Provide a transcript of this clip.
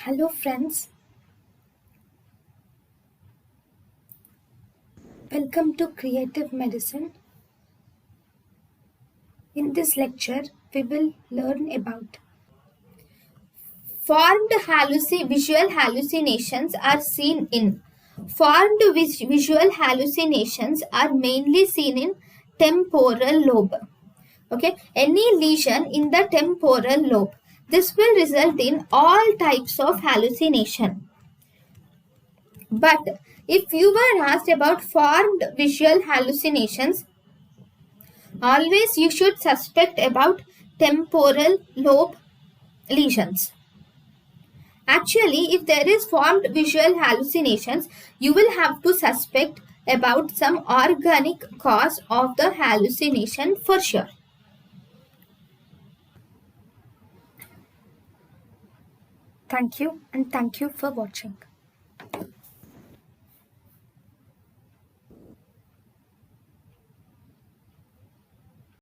Hello friends, welcome to Creative Medicine. In this lecture, we will learn about visual hallucinations are seen in. Visual hallucinations are mainly seen in temporal lobe. Okay, any lesion in the temporal lobe. This will result in all types of hallucination. But if you were asked about formed visual hallucinations, always you should suspect about temporal lobe lesions. Actually, if there is formed visual hallucinations, you will have to suspect about some organic cause of the hallucination for sure. Thank you and thank you for watching.